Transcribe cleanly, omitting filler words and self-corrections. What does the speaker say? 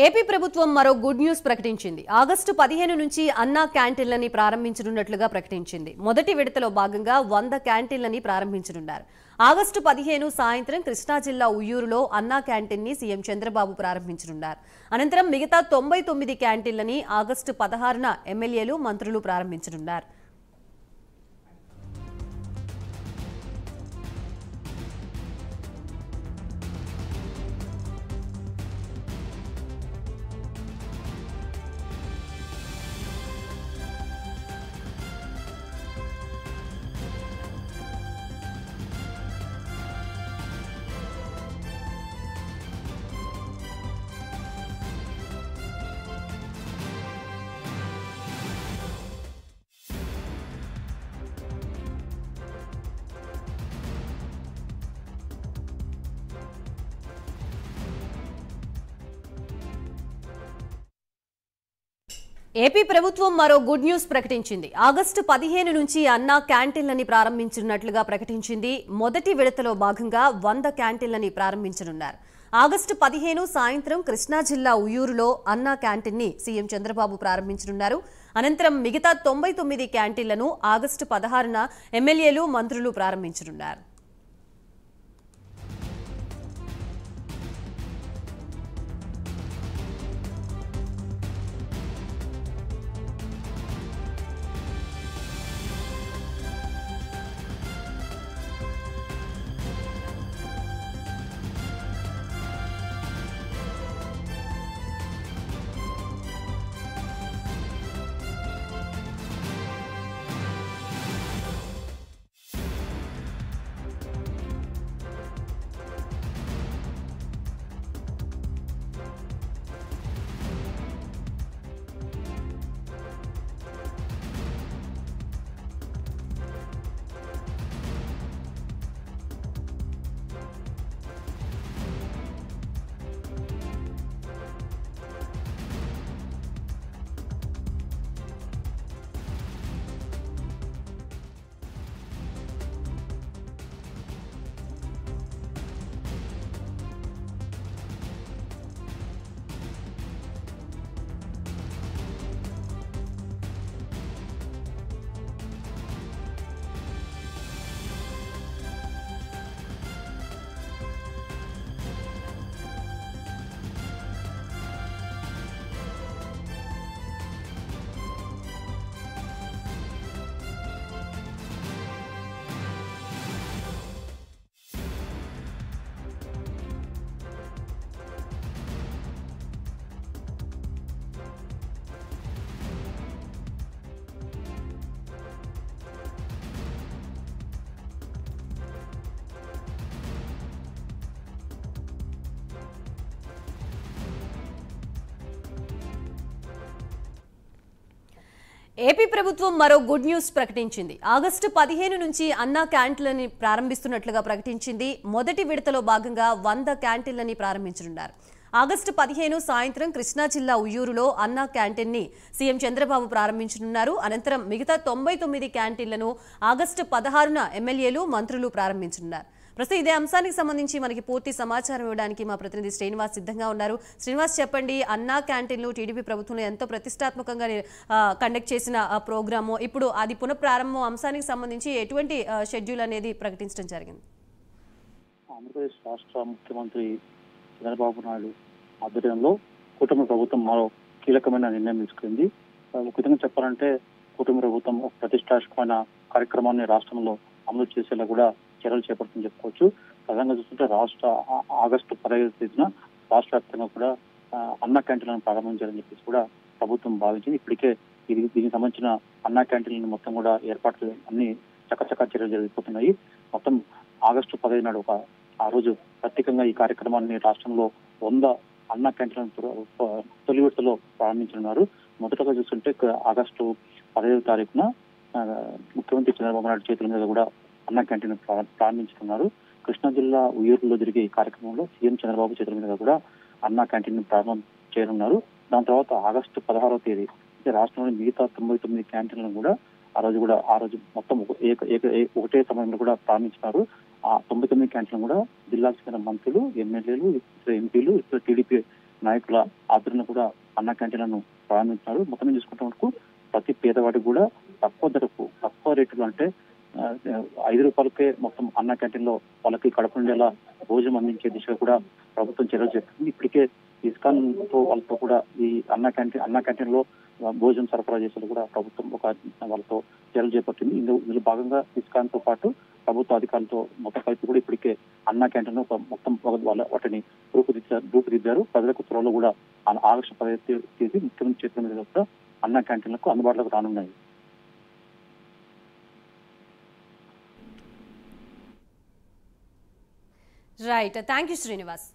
AP ప్రభుత్వం మరో good news ప్రకటించింది. ఆగస్టు 15 నుంచి అన్నా క్యాంటీన్లని ప్రారంభించనున్నట్లుగా ప్రకటించింది. మొదటి విడతలో భాగంగా 100 క్యాంటీన్లని ప్రారంభించనున్నారు. ఆగస్టు 15 సాయంత్రం కృష్ణా జిల్లా ఉయ్యూరులో అన్నా క్యాంటీన్ ని సీఎం చంద్రబాబు ప్రారంభించనున్నారు. అనంతరం మిగతా 99 క్యాంటీన్లని ఆగస్టు 16న ఎమ్మెల్యేలు, మంత్రులు ప్రారంభించనున్నారు. ఏపీ ప్రభుత్వం మరో గుడ్ న్యూస్ ప్రకటించింది. ఆగస్టు 15 నుంచి అన్నా క్యాంటీన్లని ప్రారంభించనున్నట్లుగా ప్రకటించింది. మొదటి విడతలో భాగంగా 100 క్యాంటీన్లని ప్రారంభించనున్నారు. ఆగస్టు 15 సాయంత్రం కృష్ణా జిల్లా ఉయ్యూరులో అన్నా క్యాంటీన్ ని సీఎం చంద్రబాబు ప్రారంభించనున్నారు. అనంతరం మిగతా 99 క్యాంటీన్లను ఆగస్టు 16న ఎమ్మెల్యేలు, మంత్రులు ప్రారంభించనున్నారు. ఏపీ ప్రభుత్వం మరో గుడ్ న్యూస్ ప్రకటించింది. ఆగస్టు 15 నుంచి అన్నా క్యాంటీన్లని ప్రారంభిస్తున్నట్లుగా ప్రకటించింది. మొదటి విడతలో భాగంగా 100 క్యాంటీన్లని ప్రారంభించనున్నారు. ఆగస్టు 15 సాయంత్రం కృష్ణా జిల్లా ఉయ్యూరులో అన్నా క్యాంటీన్ ని సీఎం చంద్రబాబు ప్రారంభించనున్నారు. అనంతరం మిగతా 99 క్యాంటీన్లను ఆగస్టు 16న ఎమ్మెల్యేలు, మంత్రులు ప్రారంభించనున్నారు. ప్రస్తుతం ఇదే అంశానికి సంబంధించి మనకి పూర్తి సమాచారం ఇవ్వడానికి మా ప్రతినిధి శ్రీనివాస్ సిద్ధంగా ఉన్నారు. శ్రీనివాస్, చెప్పండి, అన్నా క్యాంటీన్లు టీడీపీ ప్రభుత్వంలో ఎంతో ప్రతిష్టాత్మకంగా కండక్ట్ చేసిన ప్రోగ్రాము ఇప్పుడు అది పునఃప్రారంభం అంశానికి సంబంధించి ఎటువంటి షెడ్యూల్ అనేది ప్రకటించడం జరిగింది? ఆంధ్రప్రదేశ్ రాష్ట్ర ముఖ్యమంత్రి చంద్రబాబు నాయుడు ఆధ్వర్యంలో కూటమి ప్రభుత్వం మరో కీలకమైన నిర్ణయం తీసుకుంది. ఒక విధంగా చెప్పాలంటే కూటమి ప్రభుత్వం ఒక ప్రతిష్టాత్మకమైన కార్యక్రమాన్ని రాష్ట్రంలో అమలు చేసేలా కూడా చర్యలు చేపడుతుందని చెప్పుకోవచ్చు. ప్రధానంగా చూస్తుంటే ఆగస్టు 15వ తేదీన రాష్ట్ర వ్యాప్తంగా కూడా అన్నా క్యాంటీన్లను ప్రారంభించాలని చెప్పేసి కూడా ప్రభుత్వం భావించింది. ఇప్పటికే దీనికి సంబంధించిన అన్నా క్యాంటీన్లను మొత్తం కూడా ఏర్పాట్లు అన్ని చకచకా చర్యలు జరిగిపోతున్నాయి. మొత్తం ఆగస్టు 15 నాడు ఆ రోజు ప్రత్యేకంగా ఈ కార్యక్రమాన్ని రాష్ట్రంలో 100 అన్నా క్యాంటీన్లను తొలి విడతలో ప్రారంభించనున్నారు. మొదటగా చూస్తుంటే ఆగస్టు 15వ తారీఖున ముఖ్యమంత్రి చంద్రబాబు నాయుడు చేతుల మీద కూడా అన్నా క్యాంటీన్ ప్రారంభించుకున్నారు. కృష్ణా జిల్లా ఉయ్యూరులో జరిగే ఈ కార్యక్రమంలో సీఎం చంద్రబాబు చేతుల మీద కూడా అన్నా క్యాంటీన్ ప్రారంభం చేయనున్నారు. దాని తర్వాత ఆగస్టు 16వ తేదీ రాష్ట్రంలోని మిగతా 99 క్యాంటీన్లను కూడా ఆ రోజు మొత్తం ఒకటే సమయంలో కూడా ప్రారంభించినారు. ఆ 99 క్యాంటీన్లు కూడా జిల్లాకు చెందిన మంత్రులు, ఎమ్మెల్యేలు, ఎంపీలు, టీడీపీ నాయకుల ఆదరణ కూడా అన్న క్యాంటీన్లను ప్రారంభించినారు. మొత్తం చూసుకుంటే వరకు ప్రతి పేదవాడికి కూడా తక్కువ ధరకు తక్కువ రేట్లు అంటే 5 రూపాయలకే మొత్తం అన్న క్యాంటీన్ లో వాళ్ళకి కడుపు నిండేలా భోజనం అందించే దిశగా కూడా ప్రభుత్వం చర్యలు చేస్తుంది. ఇప్పటికే ఇస్కాన్ తో వాళ్ళతో కూడా ఈ అన్న క్యాంటీన్ లో భోజనం సరఫరా చేసేది కూడా ప్రభుత్వం వాళ్ళతో చర్యలు చేపట్టింది. ఇందులో భాగంగా ఇస్కాన్ తో పాటు ప్రభుత్వ అధికారులతో మొత్తం కలిపి కూడా ఇప్పటికే అన్న క్యాంటీన్ మొత్తం వాటిని రూపుదిద్దారు. ప్రజలకు త్వరలో కూడా ఆగస్టు 15 తేదీ ముఖ్యమంత్రి చేతుల మీద కూడా అన్న క్యాంటీన్లకు అందుబాటులోకి రానున్నాయి. Right, thank you Srinivas.